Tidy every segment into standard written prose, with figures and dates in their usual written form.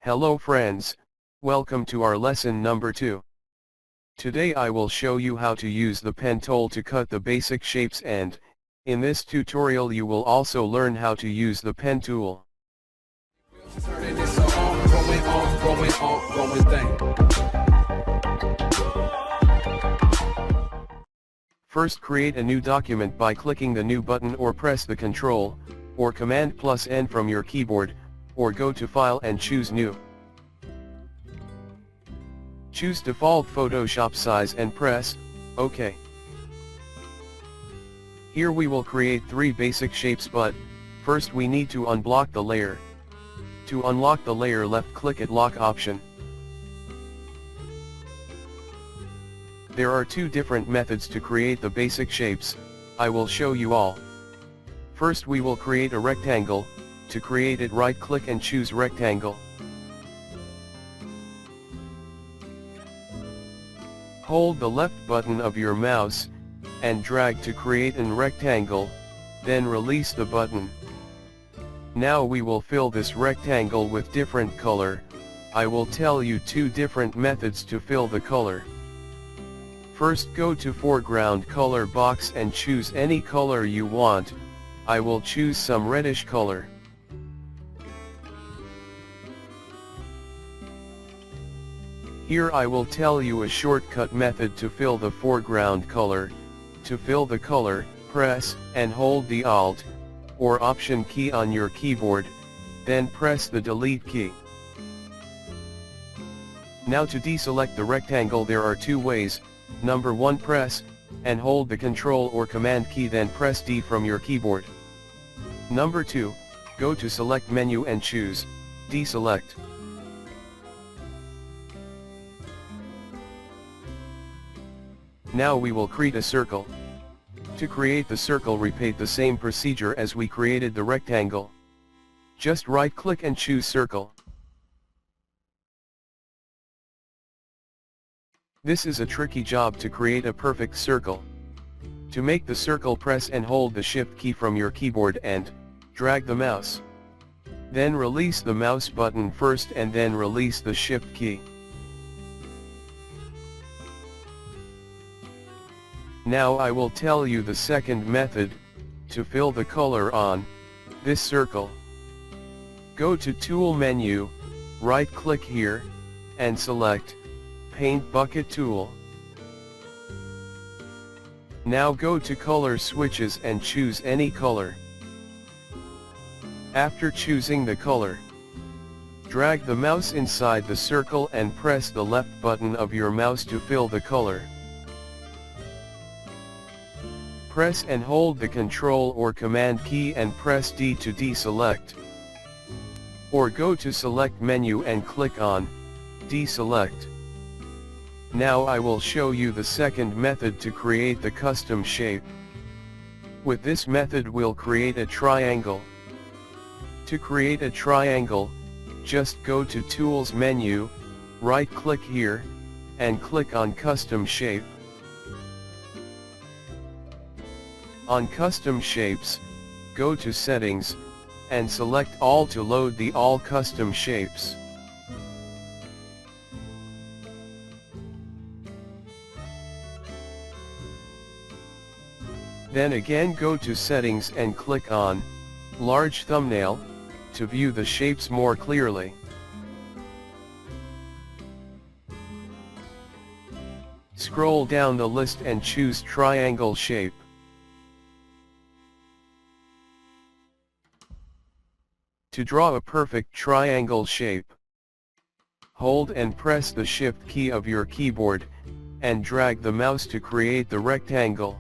Hello friends, welcome to our lesson number 2. Today I will show you how to use the pen tool to cut the basic shapes and, in this tutorial you will also learn how to use the pen tool. First create a new document by clicking the New button or press the Ctrl or Command plus N from your keyboard, or go to File and choose New. Choose default Photoshop size and press OK. Here we will create 3 basic shapes, but first we need to unblock the layer. To unlock the layer, left click at Lock option. There are 2 different methods to create the basic shapes. I will show you all. First we will create a rectangle. To create it, right click and choose Rectangle. Hold the left button of your mouse and drag to create an rectangle, then release the button. Now we will fill this rectangle with different color. I will tell you 2 different methods to fill the color. First, go to foreground color box and choose any color you want. I will choose some reddish color. Here I will tell you a shortcut method to fill the foreground color. To fill the color, press and hold the Alt or Option key on your keyboard, then press the Delete key. Now to deselect the rectangle there are 2 ways. Number 1, press and hold the Ctrl or Command key, then press D from your keyboard. Number 2, go to Select menu and choose Deselect. Now we will create a circle. To create the circle, repeat the same procedure as we created the rectangle. Just right click and choose Circle. This is a tricky job to create a perfect circle. To make the circle, press and hold the Shift key from your keyboard and drag the mouse. Then release the mouse button first and then release the Shift key. Now I will tell you the second method, to fill the color on this circle. Go to Tool menu, right click here, and select Paint Bucket Tool. Now go to Color Switches and choose any color. After choosing the color, drag the mouse inside the circle and press the left button of your mouse to fill the color. Press and hold the Ctrl or Command key and press D to deselect. Or go to Select menu and click on Deselect. Now I will show you the second method to create the custom shape. With this method we'll create a triangle. To create a triangle, just go to Tools menu, right click here, and click on Custom Shape. On Custom Shapes, go to Settings, and select All to load the All Custom Shapes. Then again go to Settings and click on Large Thumbnail, to view the shapes more clearly. Scroll down the list and choose Triangle Shape. To draw a perfect triangle shape, hold and press the Shift key of your keyboard, and drag the mouse to create the rectangle.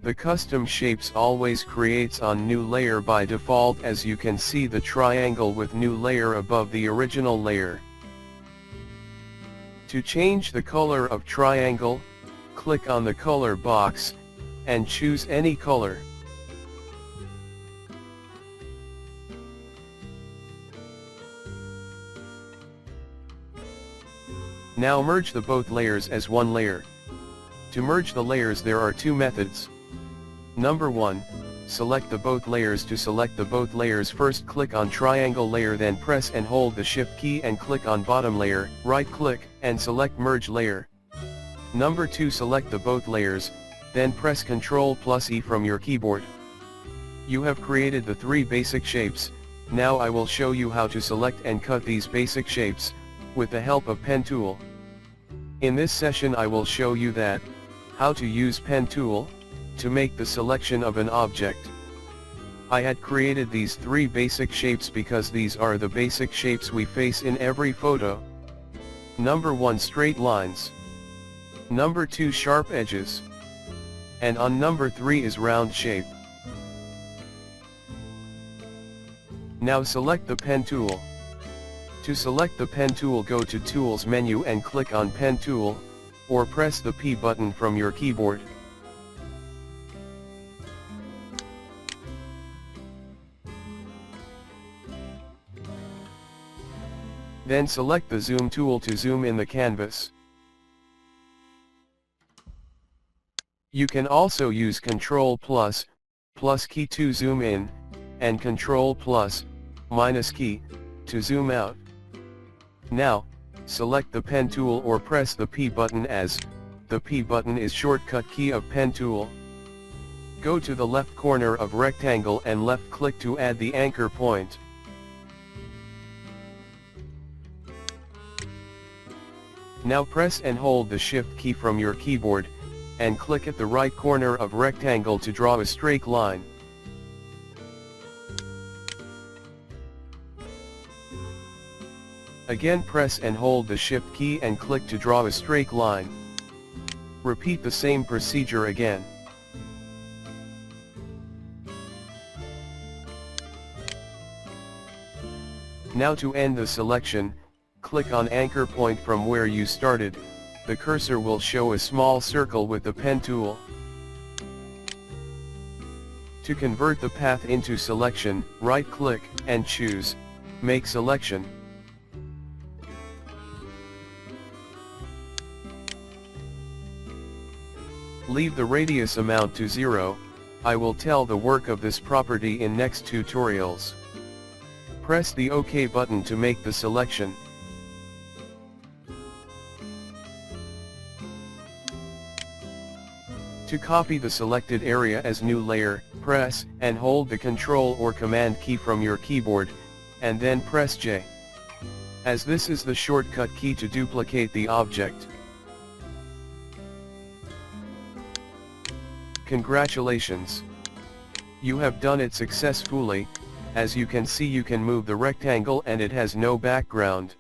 The custom shapes always creates on new layer by default, as you can see the triangle with new layer above the original layer. To change the color of triangle, click on the color box, and choose any color. Now merge the both layers as one layer. To merge the layers there are 2 methods. Number 1, select the both layers. To select the both layers, first click on triangle layer, then press and hold the shift key and click on bottom layer, right click, and select merge layer. Number 2, select the both layers, then press Ctrl+E from your keyboard. You have created the 3 basic shapes. Now I will show you how to select and cut these basic shapes, with the help of pen tool. In this session I will show you that, how to use pen tool, to make the selection of an object. I had created these 3 basic shapes because these are the basic shapes we face in every photo. Number 1, straight lines. Number 2, sharp edges. And on number 3 is round shape. Now select the pen tool. To select the pen tool, go to Tools menu and click on Pen Tool, or press the P button from your keyboard. Then select the Zoom tool to zoom in the canvas. You can also use Ctrl+, key to zoom in, and Ctrl+, key, to zoom out. Now, select the pen tool or press the P button, as the P button is shortcut key of pen tool. Go to the left corner of rectangle and left click to add the anchor point. Now press and hold the shift key from your keyboard, and click at the right corner of rectangle to draw a straight line. Again press and hold the shift key and click to draw a straight line. Repeat the same procedure again. Now to end the selection, click on anchor point from where you started. The cursor will show a small circle with the pen tool. To convert the path into selection, right click, and choose, Make Selection. Leave the radius amount to 0, I will tell the work of this property in next tutorials. Press the OK button to make the selection. To copy the selected area as new layer, press and hold the Ctrl or Command key from your keyboard, and then press J, as this is the shortcut key to duplicate the object. Congratulations! You have done it successfully. As you can see, you can move the rectangle and it has no background.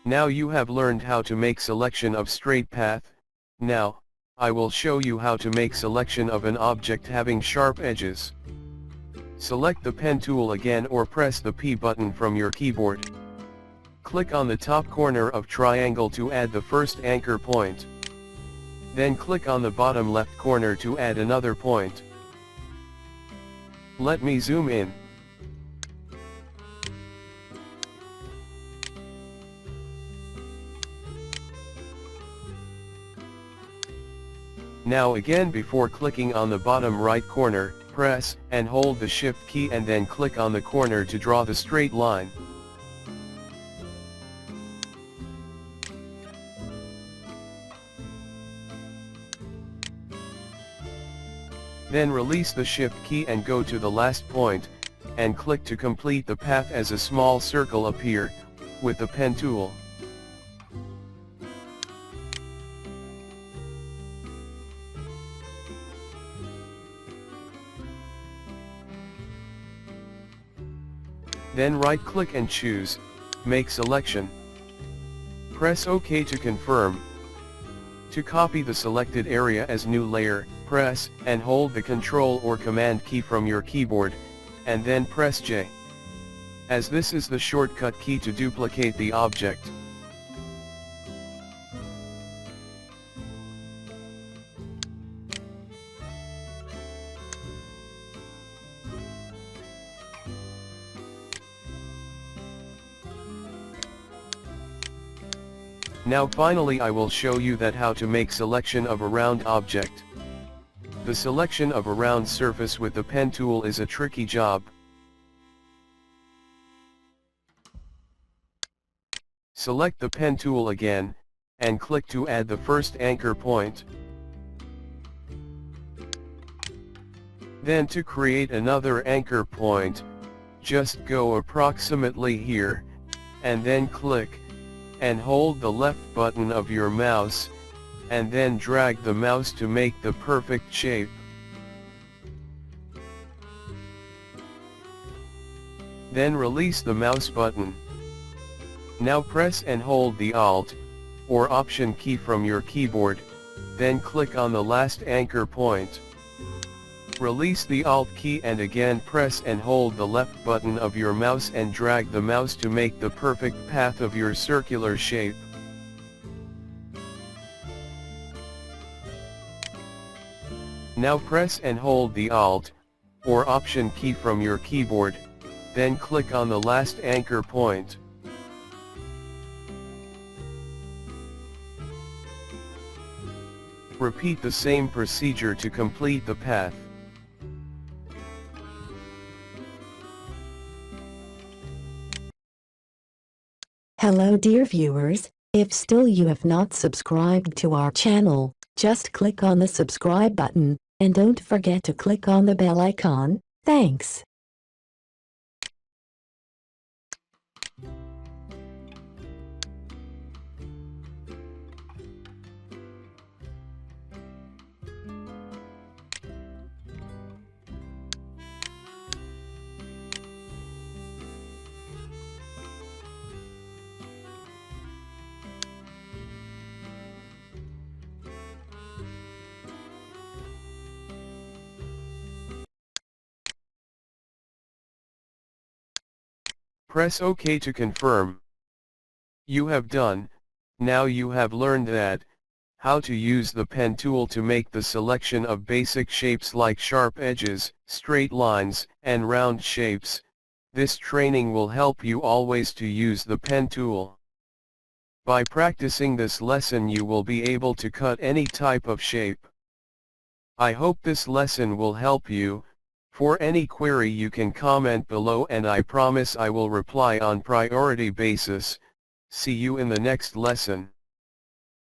Now you have learned how to make selection of straight path. Now, I will show you how to make selection of an object having sharp edges. Select the pen tool again or press the P button from your keyboard. Click on the top corner of triangle to add the first anchor point. Then click on the bottom left corner to add another point. Let me zoom in. Now again, before clicking on the bottom right corner, press and hold the shift key and then click on the corner to draw the straight line. Then release the shift key and go to the last point, and click to complete the path as a small circle appear, with the pen tool. Then right click and choose, Make Selection. Press OK to confirm. To copy the selected area as new layer, press and hold the Ctrl or Command key from your keyboard, and then press J, as this is the shortcut key to duplicate the object. Now finally I will show you that how to make selection of a round object. The selection of a round surface with the pen tool is a tricky job. Select the pen tool again, and click to add the first anchor point. Then to create another anchor point, just go approximately here, and then click, and hold the left button of your mouse, and then drag the mouse to make the perfect shape. Then release the mouse button. Now press and hold the Alt, or Option key from your keyboard, then click on the last anchor point. Release the Alt key and again press and hold the left button of your mouse and drag the mouse to make the perfect path of your circular shape. Now press and hold the Alt, or Option key from your keyboard, then click on the last anchor point. Repeat the same procedure to complete the path. Hello dear viewers, if still you have not subscribed to our channel, just click on the subscribe button, and don't forget to click on the bell icon. Thanks. Press OK to confirm. You have done. Now you have learned that, how to use the pen tool to make the selection of basic shapes like sharp edges, straight lines, and round shapes. This training will help you always to use the pen tool. By practicing this lesson you will be able to cut any type of shape. I hope this lesson will help you. For any query you can comment below and I promise I will reply on priority basis. See you in the next lesson.